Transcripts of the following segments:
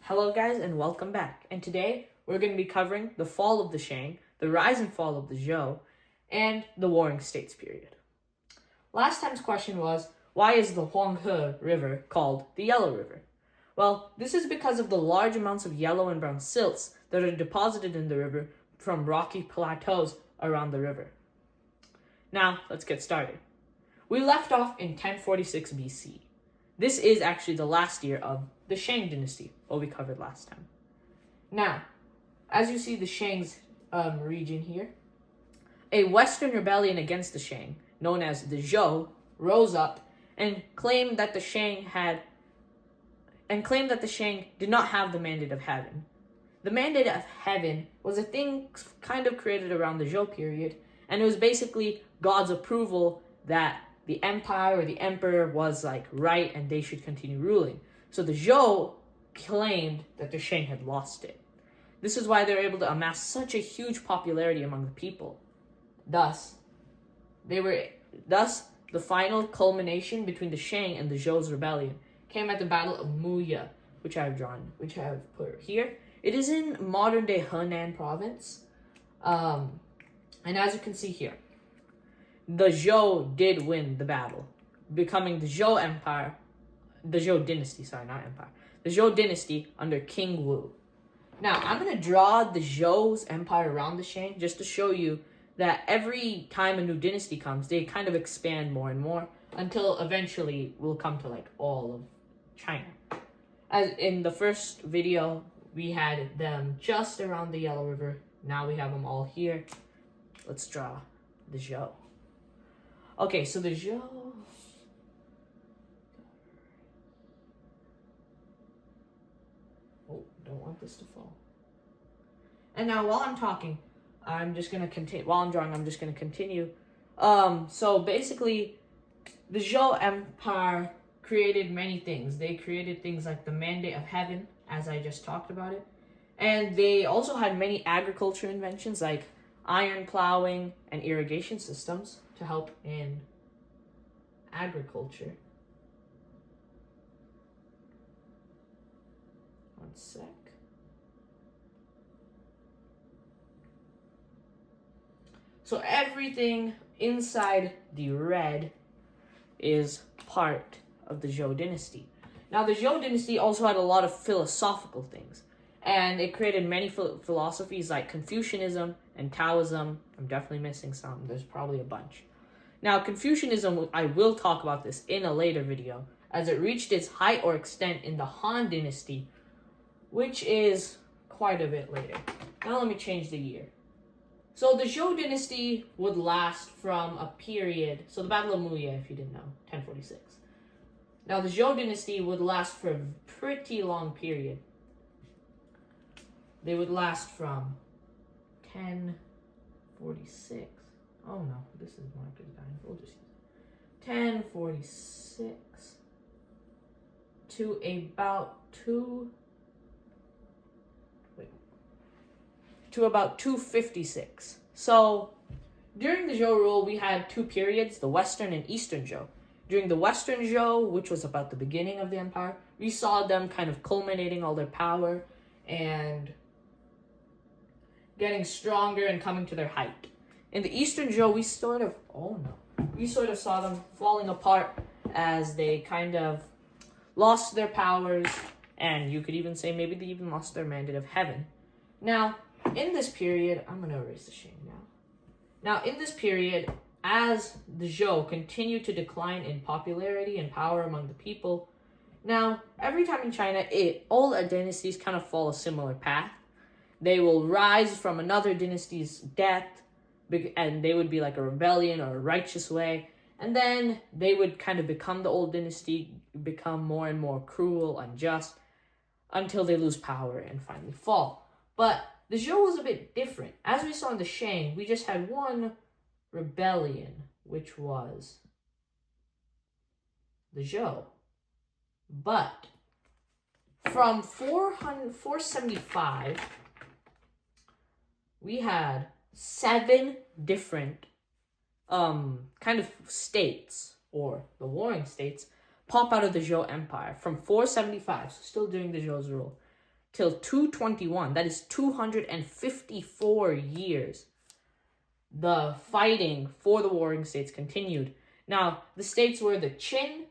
Hello guys and welcome back. And today we're going to be covering the fall of the Shang, the rise and fall of the Zhou, and the Warring States period. Last time's question was, why is the Huanghe River called the Yellow River? Well, this is because of the large amounts of yellow and brown silts that are deposited in the river from rocky plateaus around the river. Now, let's get started. We left off in 1046 BC. This is actually the last year of the Shang dynasty, what we covered last time. Now, as you see the Shang's region here, a western rebellion against the Shang, known as the Zhou, rose up and claimed that the Shang did not have the Mandate of Heaven. The Mandate of Heaven was a thing kind of created around the Zhou period, and it was basically God's approval that the empire or the emperor was right and they should continue ruling. So the Zhou claimed that the Shang had lost it. This is why they were able to amass such a huge popularity among the people. Thus, the final culmination between the Shang and the Zhou's rebellion came at the Battle of Muya, which I have put here. It is in modern-day Henan province. And as you can see here, the Zhou did win the battle, becoming the Zhou Empire, the Zhou dynasty, the Zhou dynasty under King Wu. Now, I'm going to draw the Zhou's empire around the Shang just to show you that every time a new dynasty comes, they kind of expand more and more until eventually we'll come to all of China. As in the first video, we had them just around the Yellow River. Now we have them all here. Let's draw the Zhou. Okay, so the Zhou. Oh, don't want this to fall. And now while I'm talking, I'm just going to continue. While I'm drawing, I'm just going to continue. So basically, the Zhou Empire created many things. They created things like the Mandate of Heaven, as I just talked about it. And they also had many agriculture inventions like iron plowing and irrigation systems to help in agriculture. One sec. So everything inside the red is part of the Zhou dynasty. Now, the Zhou dynasty also had a lot of philosophical things, and it created many philosophies like Confucianism and Taoism. I'm definitely missing some. There's probably a bunch. Now, Confucianism, I will talk about this in a later video, as it reached its height or extent in the Han dynasty, which is quite a bit later. Now let me change the year. So the Zhou dynasty would last from a period, so the Battle of Muya, if you didn't know, 1046. Now the Zhou dynasty would last for a pretty long period. They would last from 1046. Oh no, this is marked as dying. We'll just use it. 1046 to about 256. So during the Zhou rule, we had two periods, the Western and Eastern Zhou. During the Western Zhou, which was about the beginning of the empire, we saw them kind of culminating all their power and getting stronger and coming to their height. In the Eastern Zhou, we sort of saw them falling apart as they kind of lost their powers, and you could even say maybe they even lost their Mandate of Heaven. Now, in this period, I'm going to erase the Shang now. Now, in this period, as the Zhou continued to decline in popularity and power among the people, now, every time in China, all dynasties kind of follow a similar path. They will rise from another dynasty's death, and they would be like a rebellion or a righteous way, and then they would kind of become the old dynasty, become more and more cruel, unjust, until they lose power and finally fall. But the Zhou was a bit different. As we saw in the Shang, we just had one rebellion, which was the Zhou. But from 475, we had 7 different kind of states, or the warring states, pop out of the Zhou Empire from 475, so still during the Zhou's rule. till 221. That is 254 years. The fighting for the warring states continued. Now, the states were the Qin.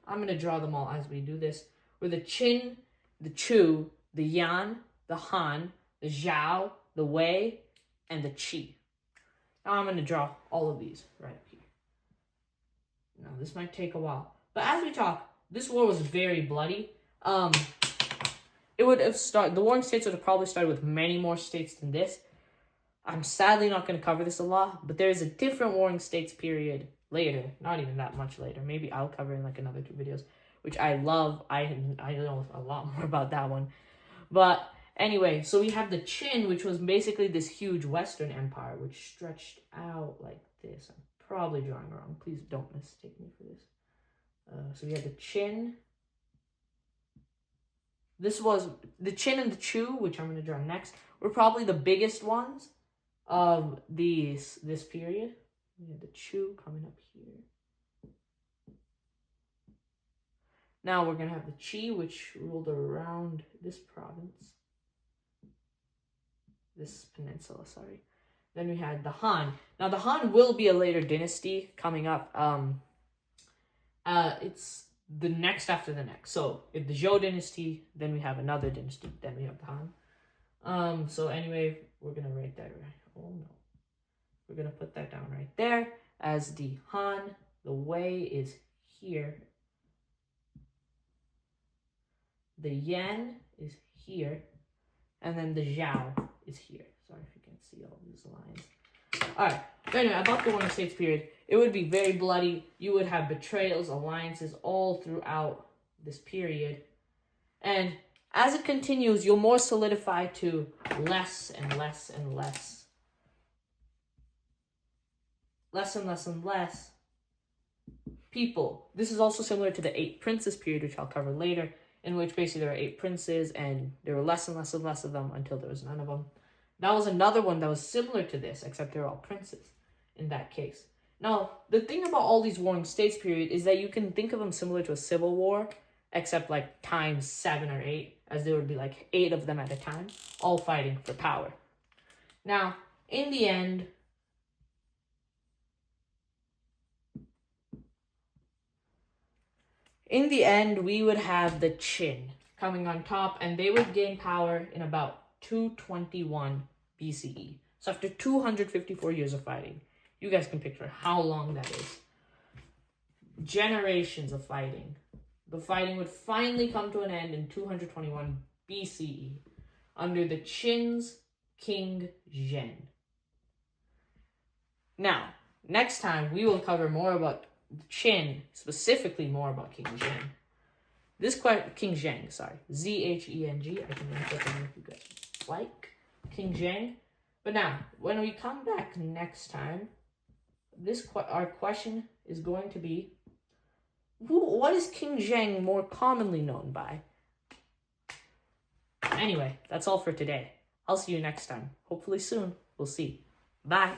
I'm going to draw them all as we do this. Were the Qin, the Chu, the Yan, the Han, the Zhou, the Wei, and the Qi. Now I'm going to draw all of these right up here. Now, this might take a while. But as we talk, this war was very bloody. It would have started, the warring states would have probably started with many more states than this. I'm sadly not going to cover this a lot, but there is a different warring states period later, not even that much later. Maybe I'll cover in like another 2 videos, which I love. I know a lot more about that one. But anyway, so we have the Qin, which was basically this huge Western empire, which stretched out like this. I'm probably drawing wrong. Please don't mistake me for this. So we had the Qin. This was the Qin and the Chu, which I'm going to draw next, were probably the biggest ones of this period. We had the Chu coming up here. Now we're going to have the Qi, which ruled around this province. This peninsula, sorry. Then we had the Han. Now the Han will be a later dynasty coming up. It's the next after the next. So if the Zhou dynasty, then we have another dynasty, then we have the Han. So anyway, we're gonna write that right. Oh no. We're gonna put that down right there as the Han. The Wei is here. The Yan is here. And then the Zhou is here. Sorry if you can't see all these lines. Alright. But anyway, about the warring states period, it would be very bloody. You would have betrayals, alliances all throughout this period. And as it continues, you'll more solidify to less and less and less. Less and less and less people. This is also similar to the 8 princes period, which I'll cover later, in which basically there were 8 princes and there were less and less and less of them until there was none of them. That was another one that was similar to this, except they're all princes in that case. Now, the thing about all these warring states period is that you can think of them similar to a civil war, except like times 7 or 8, as there would be like 8 of them at a time, all fighting for power. Now, in the end, we would have the Qin coming on top, and they would gain power in about 221 BCE. So after 254 years of fighting, you guys can picture how long that is. Generations of fighting. The fighting would finally come to an end in 221 BCE under the Qin's King Zheng. Now, next time we will cover more about Qin, specifically more about King Zheng. King Zheng, Zheng. I can link that if you guys like King Zheng. But now, when we come back next time, our question is going to be, what is King Zheng more commonly known by? Anyway, that's all for today. I'll see you next time. Hopefully soon. We'll see. Bye.